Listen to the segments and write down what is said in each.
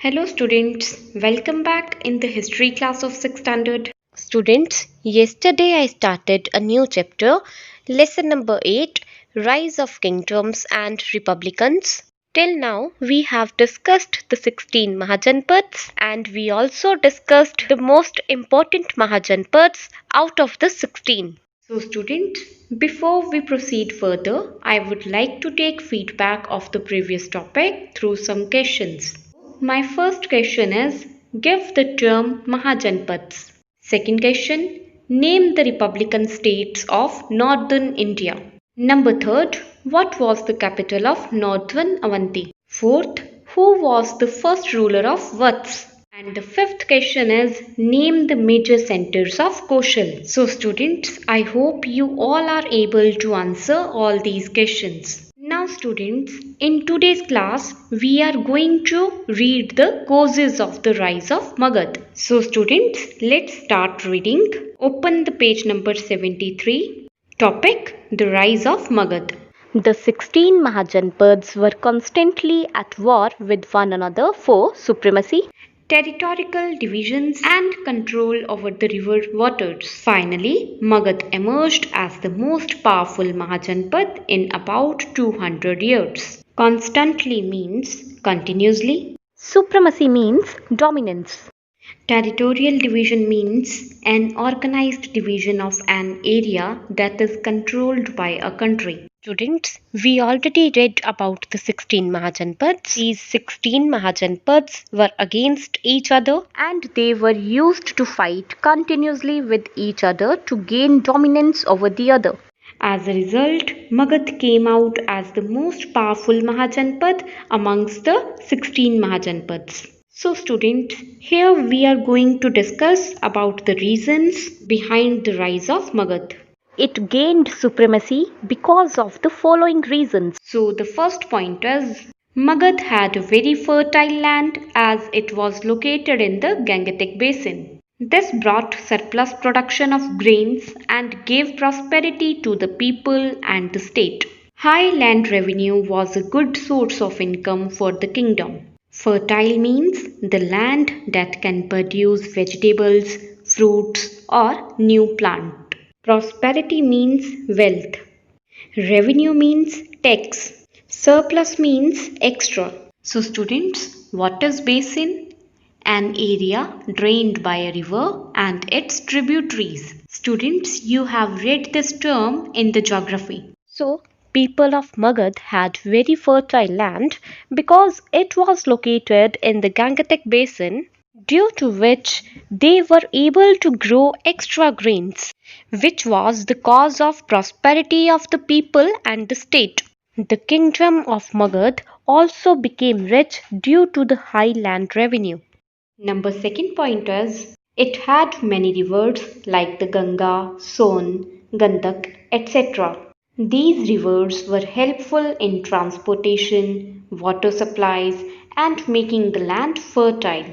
Hello students, welcome back in the history class of 6th standard. Students, yesterday I started a new chapter, lesson number 8, Rise of Kingdoms and Republicans. Till now, we have discussed the 16 Mahajanpads and we also discussed the most important Mahajanpads out of the 16. So students, before we proceed further, I would like to take feedback of the previous topic through some questions. My first question is, give the term Mahajanpads. Second question, name the Republican states of northern India. Number third, what was the capital of northern Avanti? Fourth, who was the first ruler of Vats? And the fifth question is, name the major centers of Koshal. So students, I hope you all are able to answer all these questions. Now students, in today's class, we are going to read the causes of the rise of Magad. So students, let's start reading. Open the page number 73. Topic, the rise of Magad. The 16 Mahajanpads were constantly at war with one another for supremacy, territorial divisions and control over the river waters. Finally, Magad emerged as the most powerful Mahajanpad in about 200 years. Constantly means continuously. supremacy means dominance. Territorial division means an organized division of an area that is controlled by a country. Students, we already read about the 16 Mahajanpads. These 16 Mahajanpads were against each other and they were used to fight continuously with each other to gain dominance over the other. As a result, Magad came out as the most powerful Mahajanpad amongst the 16 Mahajanpads. So students, here we are going to discuss about the reasons behind the rise of Magad. It gained supremacy because of the following reasons. So the first point is, Magad had a very fertile land as it was located in the Gangetic Basin. This brought surplus production of grains and gave prosperity to the people and the state. High land revenue was a good source of income for the kingdom. Fertile means the land that can produce vegetables, fruits, or new plant. Prosperity means wealth. Revenue means tax. Surplus means extra. So students, what is basin? An area drained by a river and its tributaries. Students, you have read this term in the geography. So, people of Magad had very fertile land because it was located in the Gangetic Basin, due to which they were able to grow extra grains, which was the cause of prosperity of the people and the state. The kingdom of Magad also became rich due to the high land revenue. Number second point is, it had many rivers like the Ganga, Son, Gandak, etc. These rivers were helpful in transportation, water supplies, and making the land fertile.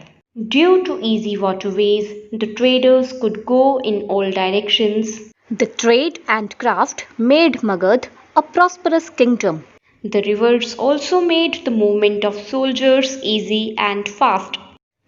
Due to easy waterways, the traders could go in all directions. The trade and craft made Magad a prosperous kingdom. The rivers also made the movement of soldiers easy and fast.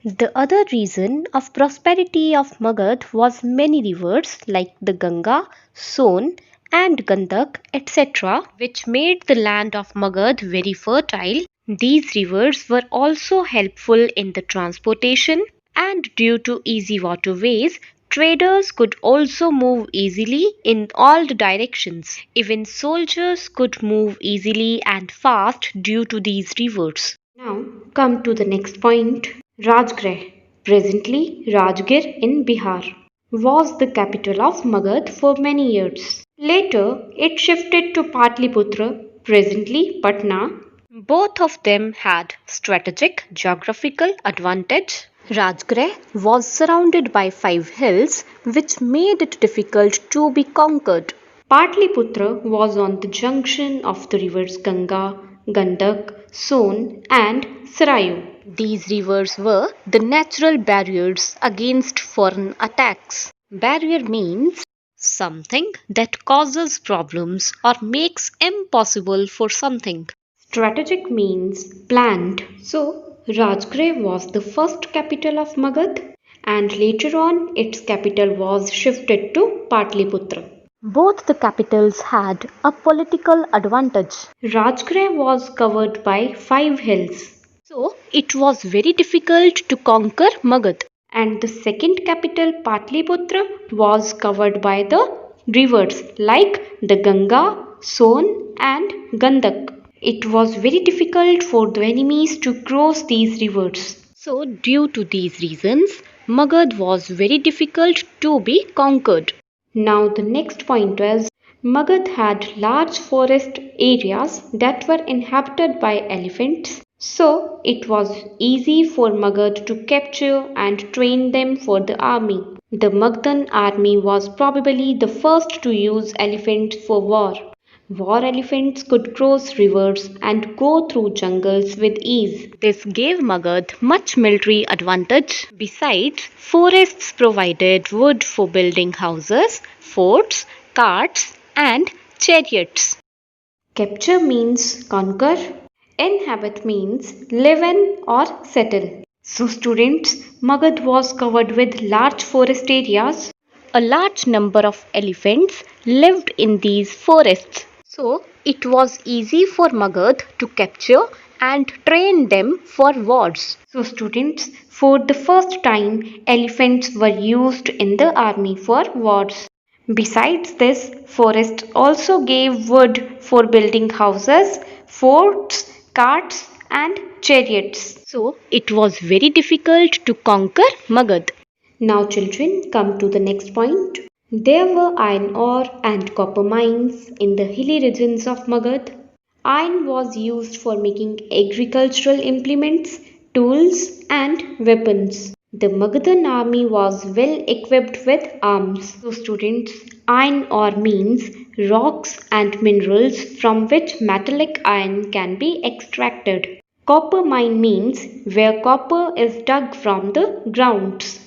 The other reason of prosperity of Magad was many rivers like the Ganga, Son and Gandak, etc., which made the land of Magad very fertile. These rivers were also helpful in the transportation, and due to easy waterways, traders could also move easily in all the directions. Even soldiers could move easily and fast due to these rivers. Now come to the next point. Rajgreh, presently Rajgir in Bihar, was the capital of Magad for many years. Later, it shifted to Patliputra, presently Patna. Both of them had strategic geographical advantage. Rajgreh was surrounded by 5 hills which made it difficult to be conquered. Patliputra was on the junction of the rivers Ganga, Gandak, Son and Sarayu. These rivers were the natural barriers against foreign attacks. Barrier means something that causes problems or makes impossible for something. Strategic means planned. So, Rajgriha was the first capital of Magad, and later on its capital was shifted to Patliputra. Both the capitals had a political advantage. Rajgriha was covered by 5 hills, So it was very difficult to conquer Magad. and the second capital Patliputra was covered by the rivers like the Ganga, Son, and Gandak. It was very difficult for the enemies to cross these rivers. So due to these reasons, Magad was very difficult to be conquered. Now the next point is Magad had large forest areas that were inhabited by elephants, so it was easy for Magad to capture and train them for the army. The Magadhan army was probably the first to use elephants for war. War elephants could cross rivers and go through jungles with ease. This gave Magad much military advantage. Besides, forests provided wood for building houses, forts, carts, and chariots. Capture means conquer, inhabit means live in or settle. So, students, Magad was covered with large forest areas. A large number of elephants lived in these forests. So, it was easy for Magad to capture and train them for wars. So, students, for the first time, elephants were used in the army for wars. Besides this, forests also gave wood for building houses, forts, carts, and chariots. So, it was very difficult to conquer Magad. Now, children, come to the next point. There were iron ore and copper mines in the hilly regions of Magad. Iron was used for making agricultural implements, tools, and weapons. The Magadhan army was well equipped with arms. So, students, iron ore means rocks and minerals from which metallic iron can be extracted. Copper mine means where copper is dug from the grounds.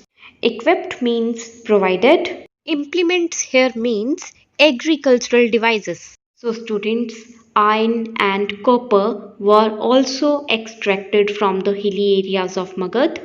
Equipped means provided. Implements here means agricultural devices. So, students, iron and copper were also extracted from the hilly areas of Magad.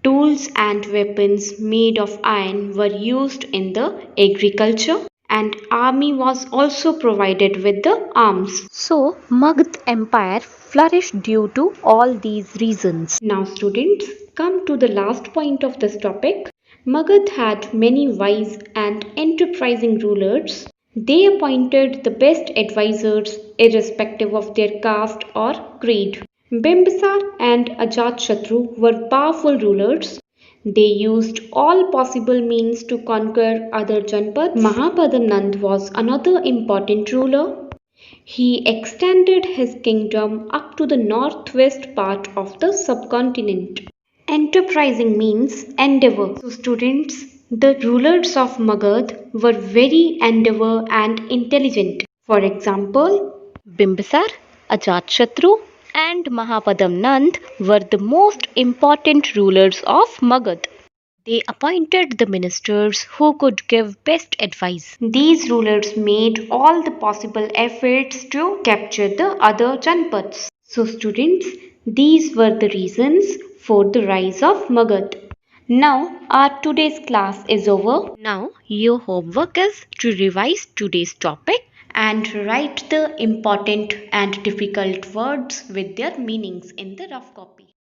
Tools and weapons made of iron were used in the agriculture, and army was also provided with the arms. So, Magad Empire flourished due to all these reasons. Now, students, come to the last point of this topic. Magad had many wise and enterprising rulers. They appointed the best advisors irrespective of their caste or creed. Bimbisar and Ajatashatru were powerful rulers. They used all possible means to conquer other Janpads. Mahapadam was another important ruler. He extended his kingdom up to the northwest part of the subcontinent. Enterprising means endeavor. So, students, the rulers of Magad were very endeavor and intelligent. For example, Bimbisar, Ajatashatru, and Mahapadam Nand were the most important rulers of Magad. They appointed the ministers who could give best advice. these rulers made all the possible efforts to capture the other Janpads. So, students, these were the reasons for the rise of Magad. Now, our today's class is over. Now, your homework is to revise today's topic And write the important and difficult words with their meanings in the rough copy.